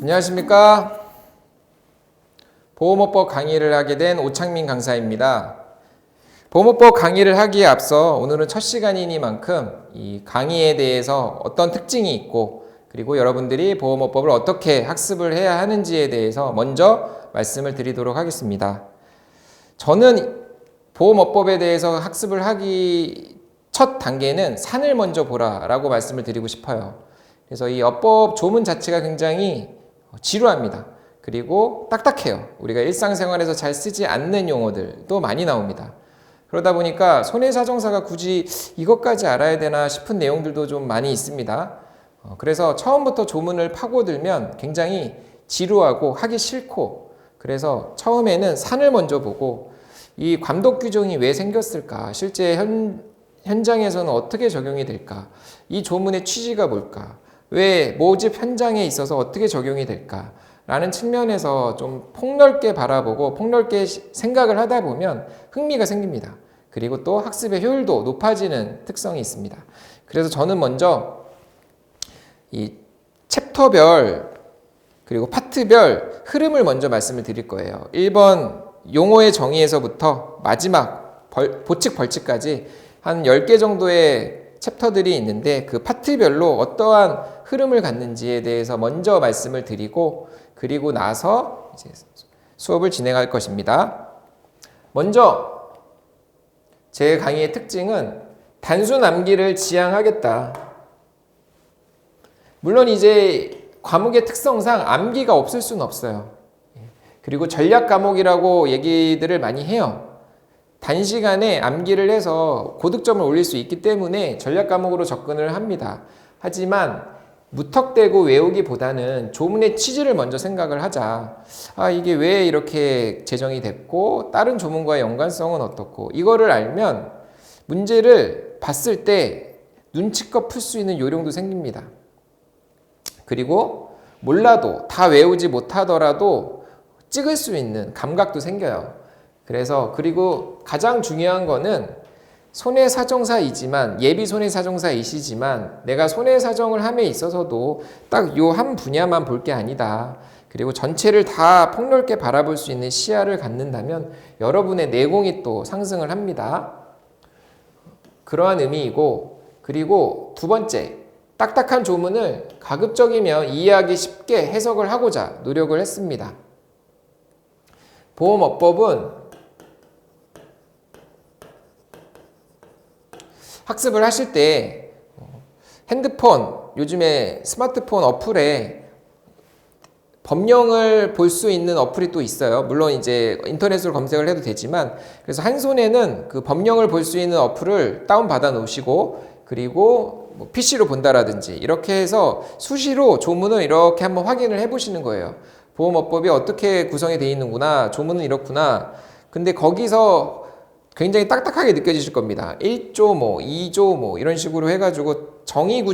안녕하십니까. 보험업법 강의를 하게 된 오창민 강사입니다. 보험업법 강의를 하기에 앞서 오늘은 첫 시간이니만큼 이 강의에 대해서 어떤 특징이 있고 그리고 여러분들이 보험업법을 어떻게 학습을 해야 하는지에 대해서 먼저 말씀을 드리도록 하겠습니다. 저는 보험업법에 대해서 학습을 하기 첫 단계는 산을 먼저 보라 라고 말씀을 드리고 싶어요. 그래서 이 업법 조문 자체가 굉장히 지루합니다. 그리고 딱딱해요. 우리가 일상생활에서 잘 쓰지 않는 용어들도 많이 나옵니다. 그러다 보니까 손해사정사가 굳이 이것까지 알아야 되나 싶은 내용들도 좀 많이 있습니다. 그래서 처음부터 조문을 파고들면 굉장히 지루하고 하기 싫고, 그래서 처음에는 산을 먼저 보고 이 감독 규정이 왜 생겼을까, 실제 현장에서는 어떻게 적용이 될까, 이 조문의 취지가 뭘까, 왜 모집 현장에 있어서 어떻게 적용이 될까 라는 측면에서 좀 폭넓게 바라보고 폭넓게 생각을 하다 보면 흥미가 생깁니다. 그리고 또 학습의 효율도 높아지는 특성이 있습니다. 그래서 저는 먼저 이 챕터별 그리고 파트별 흐름을 먼저 말씀을 드릴 거예요. 1번 용어의 정의에서부터 마지막 보칙 벌칙까지 한 10개 정도의 챕터들이 있는데 그 파트별로 어떠한 흐름을 갖는지에 대해서 먼저 말씀을 드리고, 그리고 나서 이제 수업을 진행할 것입니다. 먼저 제 강의의 특징은 단순 암기를 지향하겠다. 물론 이제 과목의 특성상 암기가 없을 수는 없어요. 그리고 전략 과목이라고 얘기들을 많이 해요. 단시간에 암기를 해서 고득점을 올릴 수 있기 때문에 전략 과목으로 접근을 합니다. 하지만 무턱대고 외우기보다는 조문의 취지를 먼저 생각을 하자. 이게 왜 이렇게 제정이 됐고 다른 조문과의 연관성은 어떻고, 이거를 알면 문제를 봤을 때 눈치껏 풀 수 있는 요령도 생깁니다. 그리고 몰라도 다 외우지 못하더라도 찍을 수 있는 감각도 생겨요. 그래서 그리고 가장 중요한 거는 손해사정사이지만, 예비 손해사정사이시지만 내가 손해사정을 함에 있어서도 딱 요 한 분야만 볼 게 아니다. 그리고 전체를 다 폭넓게 바라볼 수 있는 시야를 갖는다면 여러분의 내공이 또 상승을 합니다. 그러한 의미이고, 그리고 두 번째, 딱딱한 조문을 가급적이면 이해하기 쉽게 해석을 하고자 노력을 했습니다. 보험업법은 학습을 하실 때 핸드폰, 요즘에 스마트폰 어플에 법령을 볼 수 있는 어플이 또 있어요. 물론 이제 인터넷으로 검색을 해도 되지만, 그래서 한 손에는 그 법령을 볼 수 있는 어플을 다운받아 놓으시고, 그리고 뭐 PC로 본다라든지 이렇게 해서 수시로 조문을 이렇게 한번 확인을 해 보시는 거예요. 보험업법이 어떻게 구성이 되어 있는구나, 조문은 이렇구나. 근데 거기서 굉장히 딱딱하게 느껴지실 겁니다. 1조 뭐 2조 뭐 이런 식으로 해가지고 정의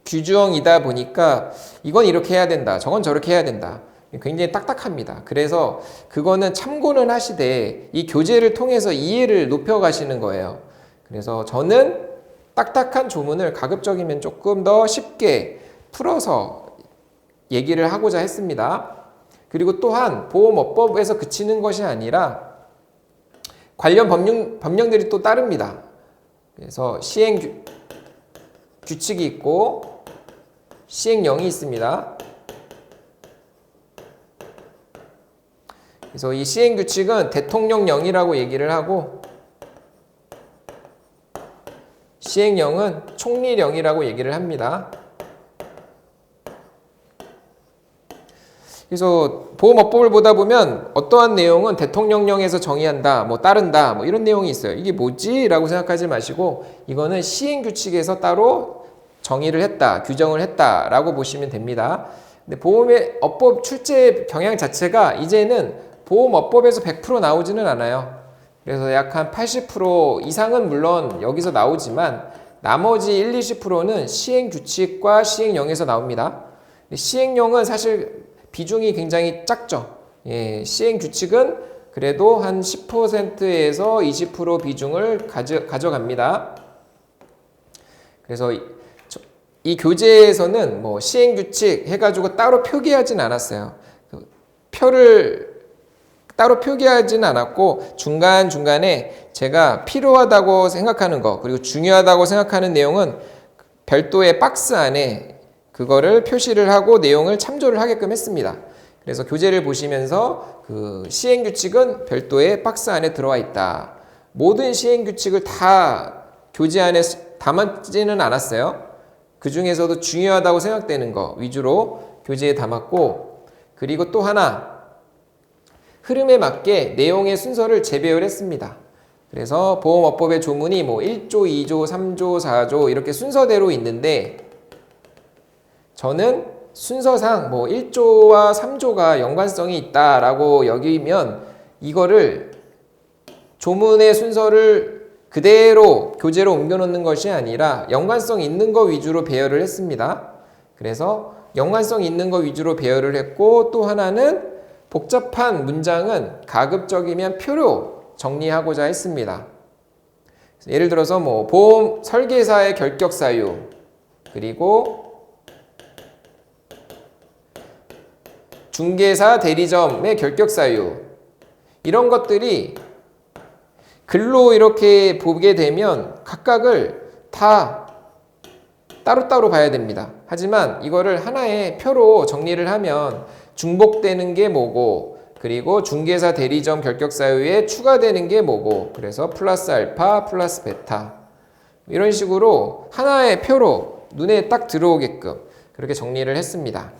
규정이다 보니까 이건 이렇게 해야 된다, 저건 저렇게 해야 된다, 굉장히 딱딱합니다. 그래서 그거는 참고는 하시되 이 교재를 통해서 이해를 높여가시는 거예요. 그래서 저는 딱딱한 조문을 가급적이면 조금 더 쉽게 풀어서 얘기를 하고자 했습니다. 그리고 또한 보험업법에서 그치는 것이 아니라 관련 법령들이 또 따릅니다. 그래서 시행 규칙이 있고 시행령이 있습니다. 그래서 이 시행 규칙은 대통령령이라고 얘기를 하고 시행령은 총리령이라고 얘기를 합니다. 그래서 보험업법을 보다 보면 어떠한 내용은 대통령령에서 정의한다, 뭐 따른다, 뭐 이런 내용이 있어요. 이게 뭐지? 라고 생각하지 마시고 이거는 시행규칙에서 따로 정의를 했다, 규정을 했다 라고 보시면 됩니다. 근데 보험업법 출제 경향 자체가 이제는 보험업법에서 100% 나오지는 않아요. 그래서 약 한 80% 이상은 물론 여기서 나오지만 나머지 1, 20%는 시행규칙과 시행령에서 나옵니다. 시행령은 사실 비중이 굉장히 작죠. 시행규칙은 그래도 한 10%에서 20% 비중을 가져갑니다. 그래서 이 교재에서는 뭐 시행규칙 해가지고 따로 표기하진 않았어요. 표를 따로 표기하진 않았고 중간중간에 제가 필요하다고 생각하는 거 그리고 중요하다고 생각하는 내용은 별도의 박스 안에 그거를 표시를 하고 내용을 참조를 하게끔 했습니다. 그래서 교재를 보시면서 그 시행규칙은 별도의 박스 안에 들어와 있다. 모든 시행규칙을 다 교재 안에 담았지는 않았어요. 그 중에서도 중요하다고 생각되는 거 위주로 교재에 담았고, 그리고 또 하나 흐름에 맞게 내용의 순서를 재배열했습니다. 그래서 보험업법의 조문이 뭐 1조, 2조, 3조, 4조 이렇게 순서대로 있는데 저는 순서상 뭐 1조와 3조가 연관성이 있다라고 여기면 이거를 조문의 순서를 그대로 교재로 옮겨놓는 것이 아니라 연관성 있는 거 위주로 배열을 했습니다. 그래서 연관성 있는 거 위주로 배열을 했고, 또 하나는 복잡한 문장은 가급적이면 표로 정리하고자 했습니다. 예를 들어서 뭐 보험 설계사의 결격 사유, 그리고 중개사 대리점의 결격 사유, 이런 것들이 글로 이렇게 보게 되면 각각을 다 따로따로 봐야 됩니다. 하지만 이거를 하나의 표로 정리를 하면 중복되는 게 뭐고, 그리고 중개사 대리점 결격 사유에 추가되는 게 뭐고, 그래서 플러스 알파 플러스 베타 이런 식으로 하나의 표로 눈에 딱 들어오게끔 그렇게 정리를 했습니다.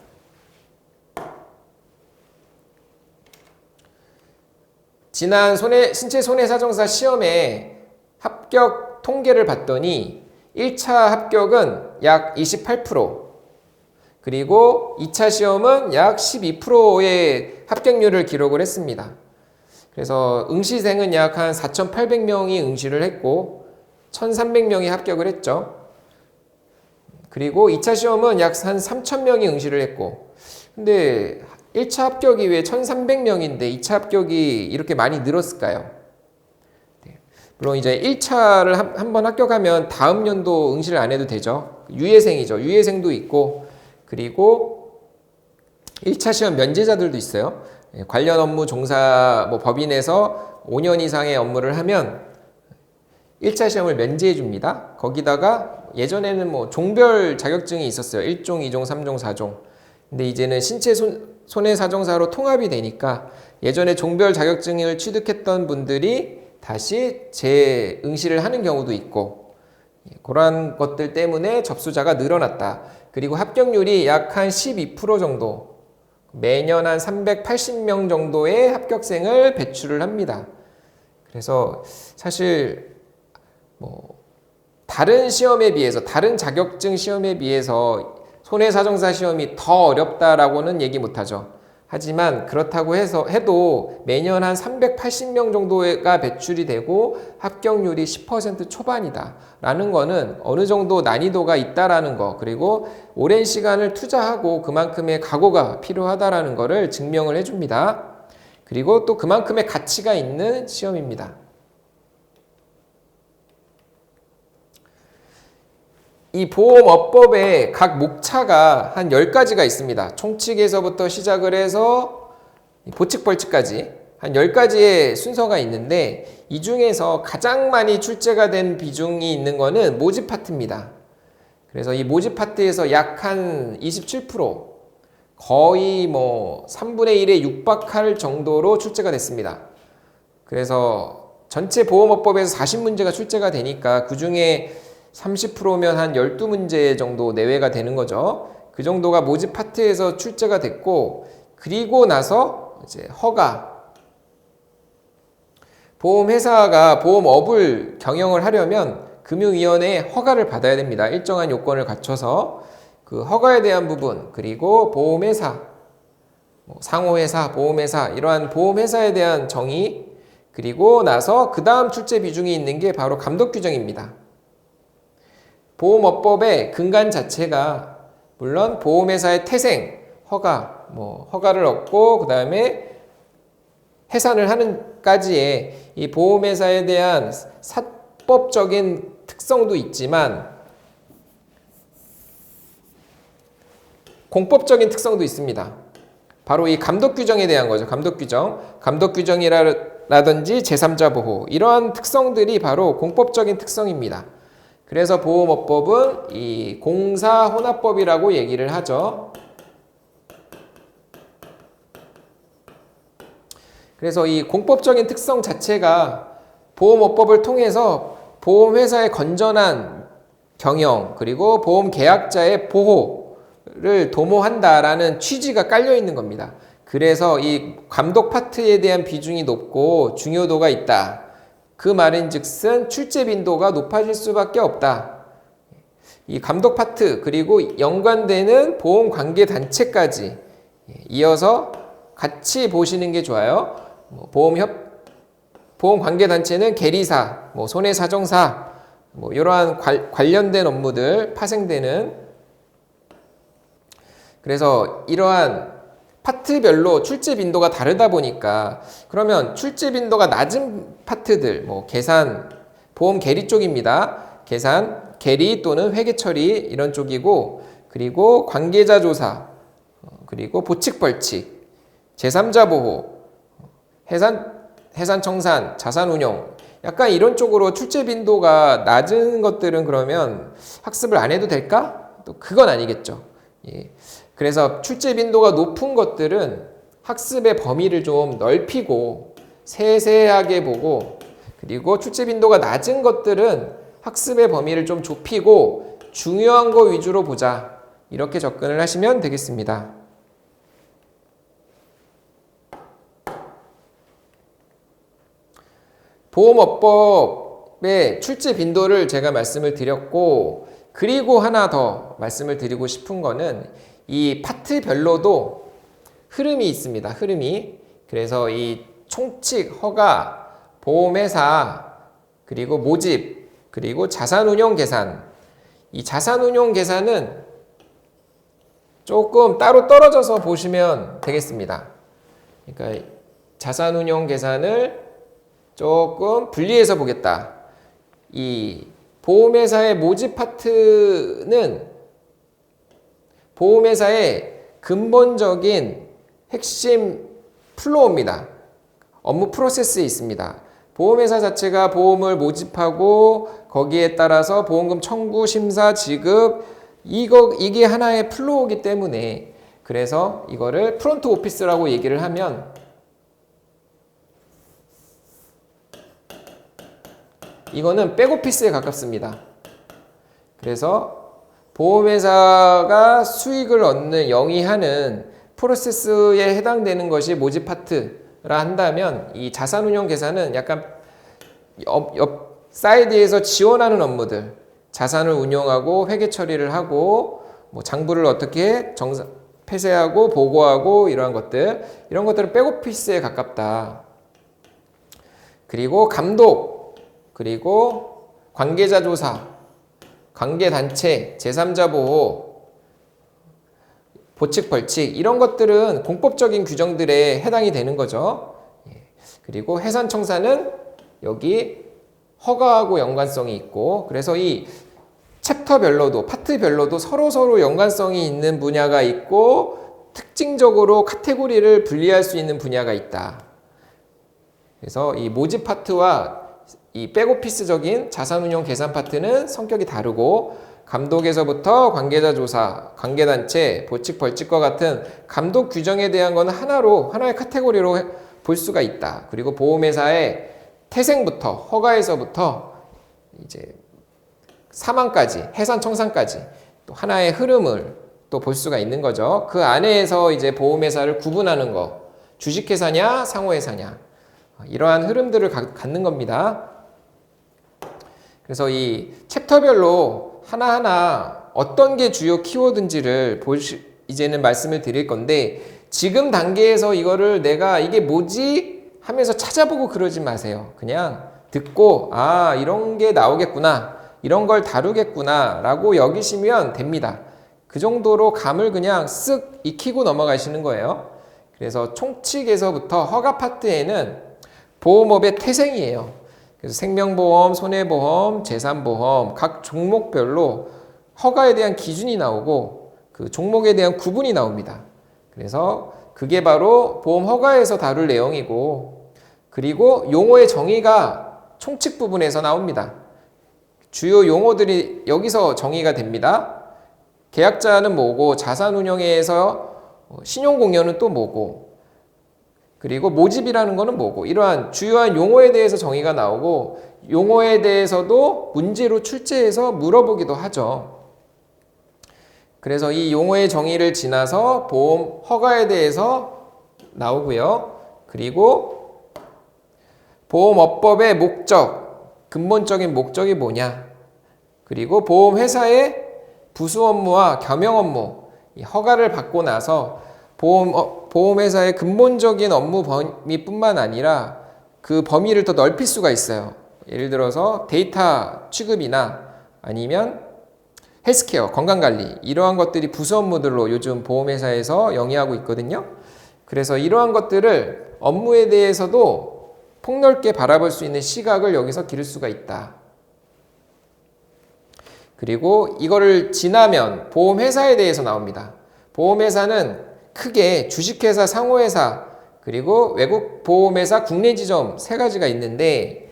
지난 신체 손해사정사 시험에 합격 통계를 봤더니 1차 합격은 약 28%, 그리고 2차 시험은 약 12%의 합격률을 기록을 했습니다. 그래서 응시생은 약 한 4,800명이 응시를 했고 1,300명이 합격을 했죠. 그리고 2차 시험은 약 한 3,000명이 응시를 했고, 근데 1차 합격이 왜 1,300명인데 2차 합격이 이렇게 많이 늘었을까요? 물론 이제 1차를 한번 합격하면 다음 연도 응시를 안 해도 되죠. 유예생이죠. 유예생도 있고, 그리고 1차 시험 면제자들도 있어요. 관련 업무 종사, 뭐 법인에서 5년 이상의 업무를 하면 1차 시험을 면제해 줍니다. 거기다가 예전에는 뭐 종별 자격증이 있었어요. 1종, 2종, 3종, 4종. 근데 이제는 신체 손해사정사로 통합이 되니까 예전에 종별 자격증을 취득했던 분들이 다시 재응시를 하는 경우도 있고, 그런 것들 때문에 접수자가 늘어났다. 그리고 합격률이 약 한 12% 정도, 매년 한 380명 정도의 합격생을 배출을 합니다. 그래서 사실 뭐 다른 시험에 비해서, 다른 자격증 시험에 비해서 손해사정사 시험이 더 어렵다라고는 얘기 못하죠. 하지만 그렇다고 해도 매년 한 380명 정도가 배출이 되고 합격률이 10% 초반이다 라는 거는 어느 정도 난이도가 있다라는 거, 그리고 오랜 시간을 투자하고 그만큼의 각오가 필요하다라는 거를 증명을 해줍니다. 그리고 또 그만큼의 가치가 있는 시험입니다. 이 보험업법에 각 목차가 한 10가지가 있습니다. 총칙에서부터 시작을 해서 보칙벌칙까지 한 10가지의 순서가 있는데, 이 중에서 가장 많이 출제가 된 비중이 있는 거는 모집 파트입니다. 그래서 이 모집 파트에서 약 한 27%, 거의 뭐 3분의 1에 육박할 정도로 출제가 됐습니다. 그래서 전체 보험업법에서 40문제가 출제가 되니까 그 중에 30%면 한 12문제 정도 내외가 되는 거죠. 그 정도가 모집 파트에서 출제가 됐고, 그리고 나서 이제 허가. 보험회사가 보험업을 경영을 하려면 금융위원회에 허가를 받아야 됩니다. 일정한 요건을 갖춰서 그 허가에 대한 부분, 그리고 보험회사, 상호회사, 보험회사, 이러한 보험회사에 대한 정의, 그리고 나서 그 다음 출제 비중이 있는 게 바로 감독규정입니다. 보험업법의 근간 자체가 물론 보험회사의 태생, 허가, 허가를 얻고 그 다음에 해산을 하는까지의 이 보험회사에 대한 사법적인 특성도 있지만, 공법적인 특성도 있습니다. 바로 이 감독 규정에 대한 거죠. 감독 규정이라든지 제3자 보호 이러한 특성들이 바로 공법적인 특성입니다. 그래서 보험업법은 이 공사혼합법이라고 얘기를 하죠. 그래서 이 공법적인 특성 자체가 보험업법을 통해서 보험회사의 건전한 경영 그리고 보험계약자의 보호를 도모한다라는 취지가 깔려 있는 겁니다. 그래서 이 감독 파트에 대한 비중이 높고 중요도가 있다. 그 말인즉슨 출제 빈도가 높아질 수밖에 없다. 이 감독 파트 그리고 연관되는 보험 관계 단체까지 이어서 같이 보시는 게 좋아요. 보험 관계 단체는 계리사, 손해사정사, 이러한 관련된 업무들 파생되는. 그래서 이러한 파트별로 출제 빈도가 다르다 보니까 그러면 출제 빈도가 낮은 파트들, 계산, 보험 계리 쪽입니다. 계산, 계리 또는 회계 처리 이런 쪽이고, 그리고 관계자 조사, 그리고 보칙 벌칙, 제3자 보호, 해산 청산, 자산 운용 약간 이런 쪽으로 출제 빈도가 낮은 것들은 그러면 학습을 안 해도 될까? 또 그건 아니겠죠. 예. 그래서 출제 빈도가 높은 것들은 학습의 범위를 좀 넓히고 세세하게 보고, 그리고 출제 빈도가 낮은 것들은 학습의 범위를 좀 좁히고 중요한 거 위주로 보자. 이렇게 접근을 하시면 되겠습니다. 보험업법의 출제 빈도를 제가 말씀을 드렸고, 그리고 하나 더 말씀을 드리고 싶은 거는 이 파트별로도 흐름이 있습니다. 흐름이. 그래서 이 총칙, 허가, 보험회사, 그리고 모집, 그리고 자산운용 계산. 이 자산운용 계산은 조금 따로 떨어져서 보시면 되겠습니다. 그러니까 자산운용 계산을 조금 분리해서 보겠다. 이 보험회사의 모집 파트는 보험회사의 근본적인 핵심 플로우입니다. 업무 프로세스에 있습니다. 보험회사 자체가 보험을 모집하고 거기에 따라서 보험금 청구, 심사, 지급 이게 하나의 플로우이기 때문에, 그래서 이거를 프론트 오피스라고 얘기를 하면 이거는 백오피스에 가깝습니다. 그래서 보험회사가 수익을 얻는 영위하는 프로세스에 해당되는 것이 모집 파트라 한다면, 이 자산운용 계산은 약간 옆 사이드에서 지원하는 업무들, 자산을 운용하고 회계 처리를 하고 장부를 어떻게 폐쇄하고 보고하고 이런 것들은 백오피스에 가깝다. 그리고 감독, 그리고 관계자 조사, 관계단체, 제3자 보호, 보칙 벌칙 이런 것들은 공법적인 규정들에 해당이 되는 거죠. 그리고 해산 청산은 여기 허가하고 연관성이 있고, 그래서 이 챕터별로도 파트별로도 서로 연관성이 있는 분야가 있고 특징적으로 카테고리를 분리할 수 있는 분야가 있다. 그래서 이 모집 파트와 이 백오피스적인 자산운용 계산 파트는 성격이 다르고, 감독에서부터 관계자 조사, 관계단체, 보칙 벌칙과 같은 감독 규정에 대한 것은 하나의 카테고리로 볼 수가 있다. 그리고 보험회사의 태생부터, 허가에서부터 이제 사망까지, 해산 청산까지 또 하나의 흐름을 또 볼 수가 있는 거죠. 그 안에서 이제 보험회사를 구분하는 거, 주식회사냐, 상호회사냐, 이러한 흐름들을 갖는 겁니다. 그래서 이 챕터별로 하나하나 어떤 게 주요 키워드인지를 이제는 말씀을 드릴 건데, 지금 단계에서 이거를 내가 이게 뭐지 하면서 찾아보고 그러지 마세요. 그냥 듣고 이런 게 나오겠구나, 이런 걸 다루겠구나 라고 여기시면 됩니다. 그 정도로 감을 그냥 쓱 익히고 넘어가시는 거예요. 그래서 총칙에서부터 허가 파트에는 보험업의 태생이에요. 그래서 생명보험, 손해보험, 재산보험 각 종목별로 허가에 대한 기준이 나오고, 그 종목에 대한 구분이 나옵니다. 그래서 그게 바로 보험 허가에서 다룰 내용이고, 그리고 용어의 정의가 총칙 부분에서 나옵니다. 주요 용어들이 여기서 정의가 됩니다. 계약자는 뭐고, 자산운용에서 신용공여는 또 뭐고, 그리고 모집이라는 거는 뭐고, 이러한 주요한 용어에 대해서 정의가 나오고, 용어에 대해서도 문제로 출제해서 물어보기도 하죠. 그래서 이 용어의 정의를 지나서 보험 허가에 대해서 나오고요. 그리고 보험업법의 목적, 근본적인 목적이 뭐냐, 그리고 보험회사의 부수 업무와 겸용 업무, 이 허가를 받고 나서 보험회사의 근본적인 업무 범위뿐만 아니라 그 범위를 더 넓힐 수가 있어요. 예를 들어서 데이터 취급이나 아니면 헬스케어, 건강관리, 이러한 것들이 부수 업무들로 요즘 보험회사에서 영위하고 있거든요. 그래서 이러한 것들을 업무에 대해서도 폭넓게 바라볼 수 있는 시각을 여기서 기를 수가 있다. 그리고 이거를 지나면 보험회사에 대해서 나옵니다. 보험회사는 크게 주식회사, 상호회사, 그리고 외국 보험회사, 국내 지점 세 가지가 있는데,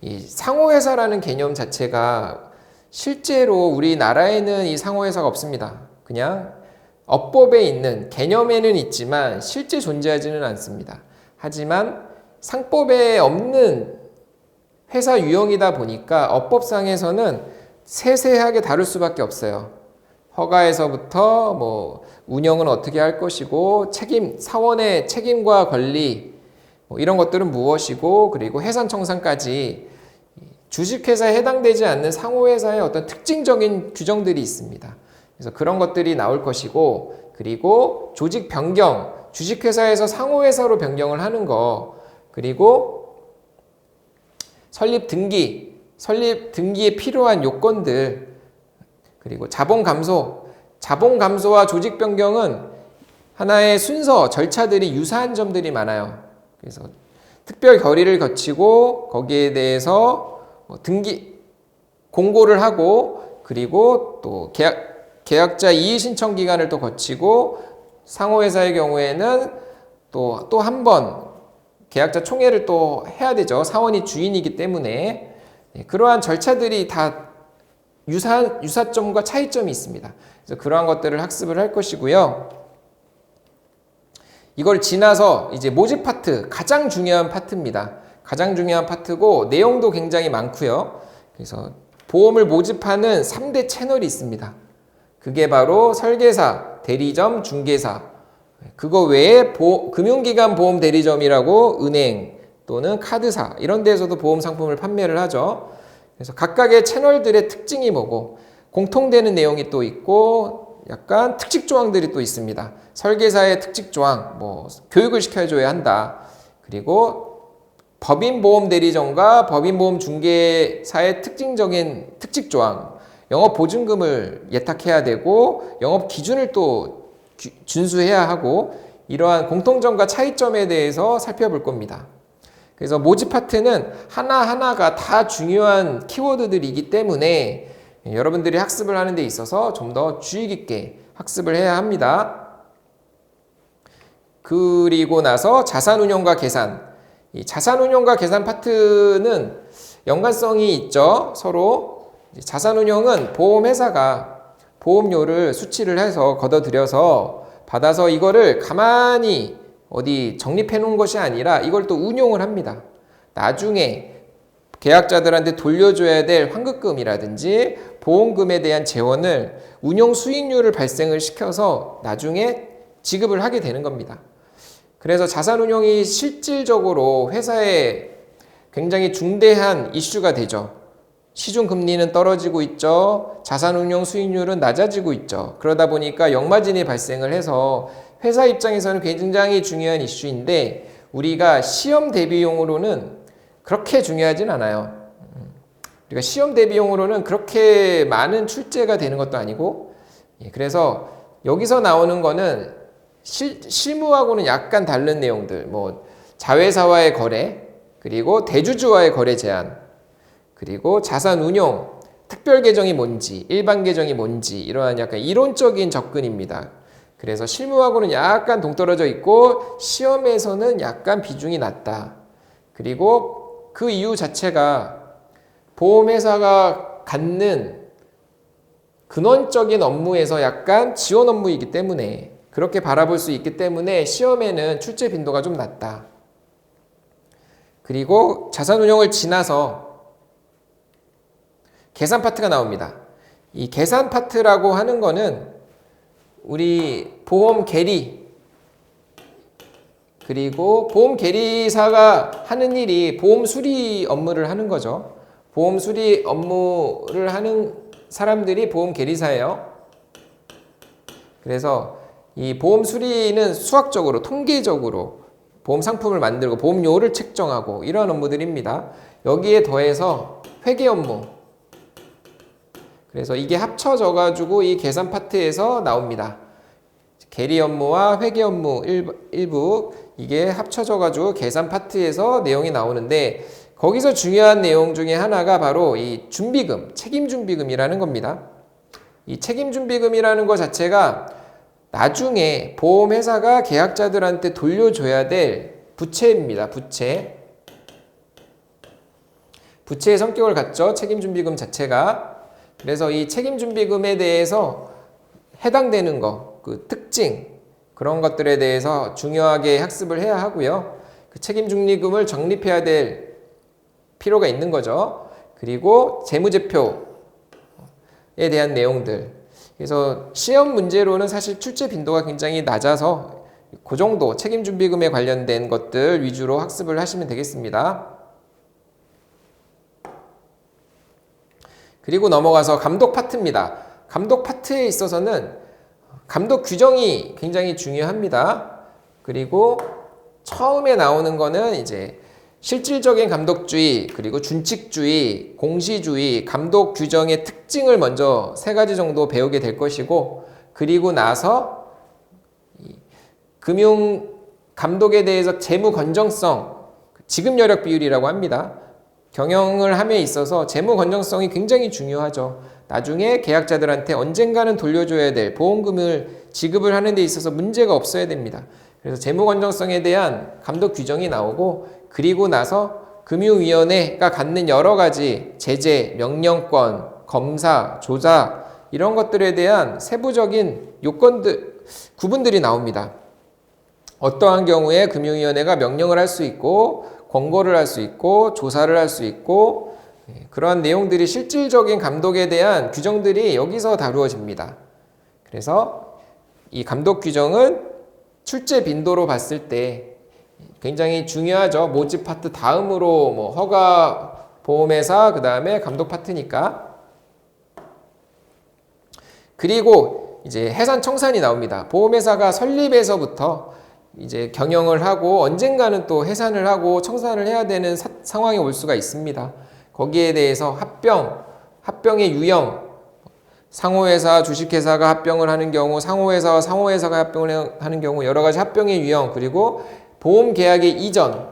이 상호회사라는 개념 자체가 실제로 우리나라에는 이 상호회사가 없습니다. 그냥 업법에 있는 개념에는 있지만 실제 존재하지는 않습니다. 하지만 상법에 없는 회사 유형이다 보니까 업법상에서는 세세하게 다룰 수밖에 없어요. 허가에서부터 뭐 운영은 어떻게 할 것이고, 사원의 책임과 권리, 뭐 이런 것들은 무엇이고, 그리고 해산청산까지 주식회사에 해당되지 않는 상호회사의 어떤 특징적인 규정들이 있습니다. 그래서 그런 것들이 나올 것이고, 그리고 조직 변경, 주식회사에서 상호회사로 변경을 하는 거, 그리고 설립 등기에 필요한 요건들, 그리고 자본 감소와 조직 변경은 하나의 순서, 절차들이 유사한 점들이 많아요. 그래서 특별 결의를 거치고 거기에 대해서 공고를 하고, 그리고 또 계약자 이의 신청 기간을 또 거치고, 상호회사의 경우에는 또 한 번 계약자 총회를 또 해야 되죠. 사원이 주인이기 때문에. 그러한 절차들이 다 유사점과 차이점이 있습니다. 그래서 그러한 것들을 학습을 할 것이고요. 이걸 지나서 이제 모집 파트, 가장 중요한 파트입니다. 가장 중요한 파트고 내용도 굉장히 많고요. 그래서 보험을 모집하는 3대 채널이 있습니다. 그게 바로 설계사, 대리점, 중개사. 그거 외에 금융기관 보험 대리점이라고 은행 또는 카드사, 이런 데에서도 보험 상품을 판매를 하죠. 그래서 각각의 채널들의 특징이 뭐고, 공통되는 내용이 또 있고, 약간 특칙 조항들이 또 있습니다. 설계사의 특칙 조항, 뭐 교육을 시켜줘야 한다. 그리고 법인보험 대리점과 법인보험 중개사의 특징적인 특칙 조항, 영업보증금을 예탁해야 되고 영업 기준을 또 준수해야 하고, 이러한 공통점과 차이점에 대해서 살펴볼 겁니다. 그래서 모집 파트는 하나하나가 다 중요한 키워드들이기 때문에 여러분들이 학습을 하는 데 있어서 좀 더 주의 깊게 학습을 해야 합니다. 그리고 나서 자산운용과 계산. 이 자산운용과 계산 파트는 연관성이 있죠. 서로. 자산운용은 보험회사가 보험료를 수취를 해서 걷어들여서 받아서 이거를 가만히 어디 적립해 놓은 것이 아니라 이걸 또 운용을 합니다. 나중에 계약자들한테 돌려줘야 될 환급금이라든지 보험금에 대한 재원을 운용 수익률을 발생을 시켜서 나중에 지급을 하게 되는 겁니다. 그래서 자산운용이 실질적으로 회사에 굉장히 중대한 이슈가 되죠. 시중금리는 떨어지고 있죠. 자산운용 수익률은 낮아지고 있죠. 그러다 보니까 역마진이 발생을 해서 회사 입장에서는 굉장히 중요한 이슈인데, 우리가 시험 대비용으로는 그렇게 중요하진 않아요. 우리가 시험 대비용으로는 그렇게 많은 출제가 되는 것도 아니고, 그래서 여기서 나오는 거는 실무하고는 약간 다른 내용들, 뭐 자회사와의 거래, 그리고 대주주와의 거래 제한, 그리고 자산 운용, 특별 계정이 뭔지, 일반 계정이 뭔지 이러한 약간 이론적인 접근입니다. 그래서 실무하고는 약간 동떨어져 있고 시험에서는 약간 비중이 낮다. 그리고 그 이유 자체가 보험회사가 갖는 근원적인 업무에서 약간 지원 업무이기 때문에 그렇게 바라볼 수 있기 때문에 시험에는 출제 빈도가 좀 낮다. 그리고 자산운용을 지나서 계산 파트가 나옵니다. 이 계산 파트라고 하는 거는 우리 보험 계리 그리고 보험 계리사가 하는 일이 보험 수리 업무를 하는 거죠. 보험 수리 업무를 하는 사람들이 보험 계리사예요. 그래서 이 보험 수리는 수학적으로 통계적으로 보험 상품을 만들고 보험료를 책정하고 이런 업무들입니다. 여기에 더해서 회계 업무. 그래서 이게 합쳐져 가지고 이 계산 파트에서 나옵니다. 계리 업무와 회계 업무 일부 이게 합쳐져 가지고 계산 파트에서 내용이 나오는데 거기서 중요한 내용 중에 하나가 바로 이 준비금, 책임준비금이라는 겁니다. 이 책임준비금이라는 것 자체가 나중에 보험회사가 계약자들한테 돌려줘야 될 부채입니다. 부채의 성격을 갖죠. 책임준비금 자체가. 그래서 이 책임준비금에 대해서 해당되는 거, 그 특징, 그런 것들에 대해서 중요하게 학습을 해야 하고요. 그 책임준비금을 적립해야 될 필요가 있는 거죠. 그리고 재무제표에 대한 내용들. 그래서 시험 문제로는 사실 출제 빈도가 굉장히 낮아서 그 정도 책임준비금에 관련된 것들 위주로 학습을 하시면 되겠습니다. 그리고 넘어가서 감독 파트입니다. 감독 파트에 있어서는 감독 규정이 굉장히 중요합니다. 그리고 처음에 나오는 거는 이제 실질적인 감독주의, 그리고 준칙주의, 공시주의, 감독 규정의 특징을 먼저 3가지 정도 배우게 될 것이고, 그리고 나서 금융 감독에 대해서 재무 건전성, 지급 여력 비율이라고 합니다. 경영을 함에 있어서 재무 건전성이 굉장히 중요하죠. 나중에 계약자들한테 언젠가는 돌려줘야 될 보험금을 지급을 하는 데 있어서 문제가 없어야 됩니다. 그래서 재무 건전성에 대한 감독 규정이 나오고, 그리고 나서 금융위원회가 갖는 여러 가지 제재, 명령권, 검사, 조사 이런 것들에 대한 세부적인 요건들, 구분들이 나옵니다. 어떠한 경우에 금융위원회가 명령을 할 수 있고 권고를 할 수 있고 조사를 할 수 있고 그러한 내용들이 실질적인 감독에 대한 규정들이 여기서 다루어집니다. 그래서 이 감독 규정은 출제 빈도로 봤을 때 굉장히 중요하죠. 모집 파트 다음으로 뭐 허가 보험회사 그 다음에 감독 파트니까. 그리고 이제 해산 청산이 나옵니다. 보험회사가 설립에서부터 이제 경영을 하고 언젠가는 또 해산을 하고 청산을 해야 되는 상황이 올 수가 있습니다. 거기에 대해서 합병의 유형, 상호회사, 주식회사가 합병을 하는 경우, 상호회사와 상호회사가 합병을 하는 경우 여러 가지 합병의 유형, 그리고 보험계약의 이전,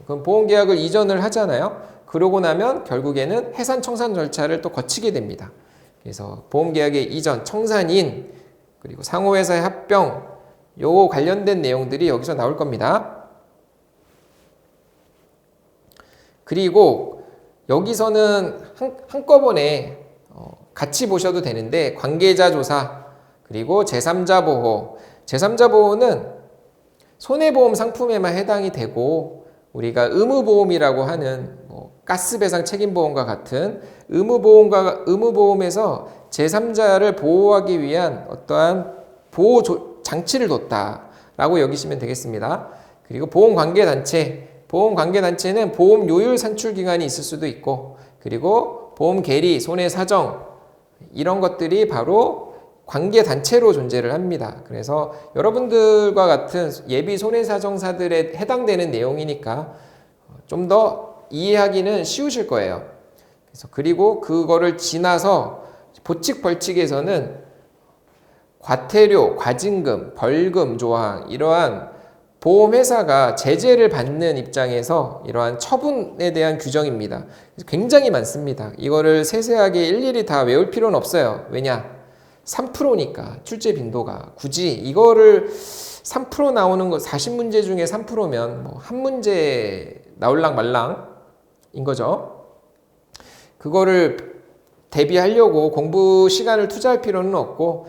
그럼 보험계약을 이전을 하잖아요. 그러고 나면 결국에는 해산 청산 절차를 또 거치게 됩니다. 그래서 보험계약의 이전, 청산인, 그리고 상호회사의 합병, 요 관련된 내용들이 여기서 나올 겁니다. 그리고 여기서는 한꺼번에 같이 보셔도 되는데 관계자 조사, 그리고 제3자 보호. 제3자 보호는 손해보험 상품에만 해당이 되고 우리가 의무보험이라고 하는 가스배상 책임보험과 같은 의무보험에서 제3자를 보호하기 위한 어떠한 보호 장치를 뒀다라고 여기시면 되겠습니다. 그리고 보험관계단체는 보험료율 산출기관이 있을 수도 있고, 그리고 보험계리, 손해사정 이런 것들이 바로 관계단체로 존재를 합니다. 그래서 여러분들과 같은 예비 손해사정사들에 해당되는 내용이니까 좀 더 이해하기는 쉬우실 거예요. 그리고 그거를 지나서 보칙 벌칙에서는 과태료, 과징금, 벌금 조항 이러한 보험회사가 제재를 받는 입장에서 이러한 처분에 대한 규정입니다. 굉장히 많습니다. 이거를 세세하게 일일이 다 외울 필요는 없어요. 왜냐? 3%니까 출제 빈도가 굳이 이거를 3% 나오는 거 40문제 중에 3%면 뭐 한 문제 나올랑 말랑인 거죠. 그거를 대비하려고 공부 시간을 투자할 필요는 없고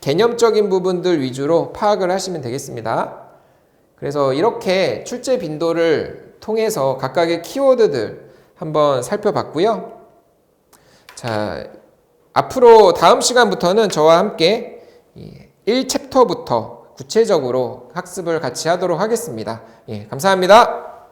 개념적인 부분들 위주로 파악을 하시면 되겠습니다. 그래서 이렇게 출제 빈도를 통해서 각각의 키워드들 한번 살펴봤고요. 자, 앞으로 다음 시간부터는 저와 함께 1챕터부터 구체적으로 학습을 같이 하도록 하겠습니다. 예, 감사합니다.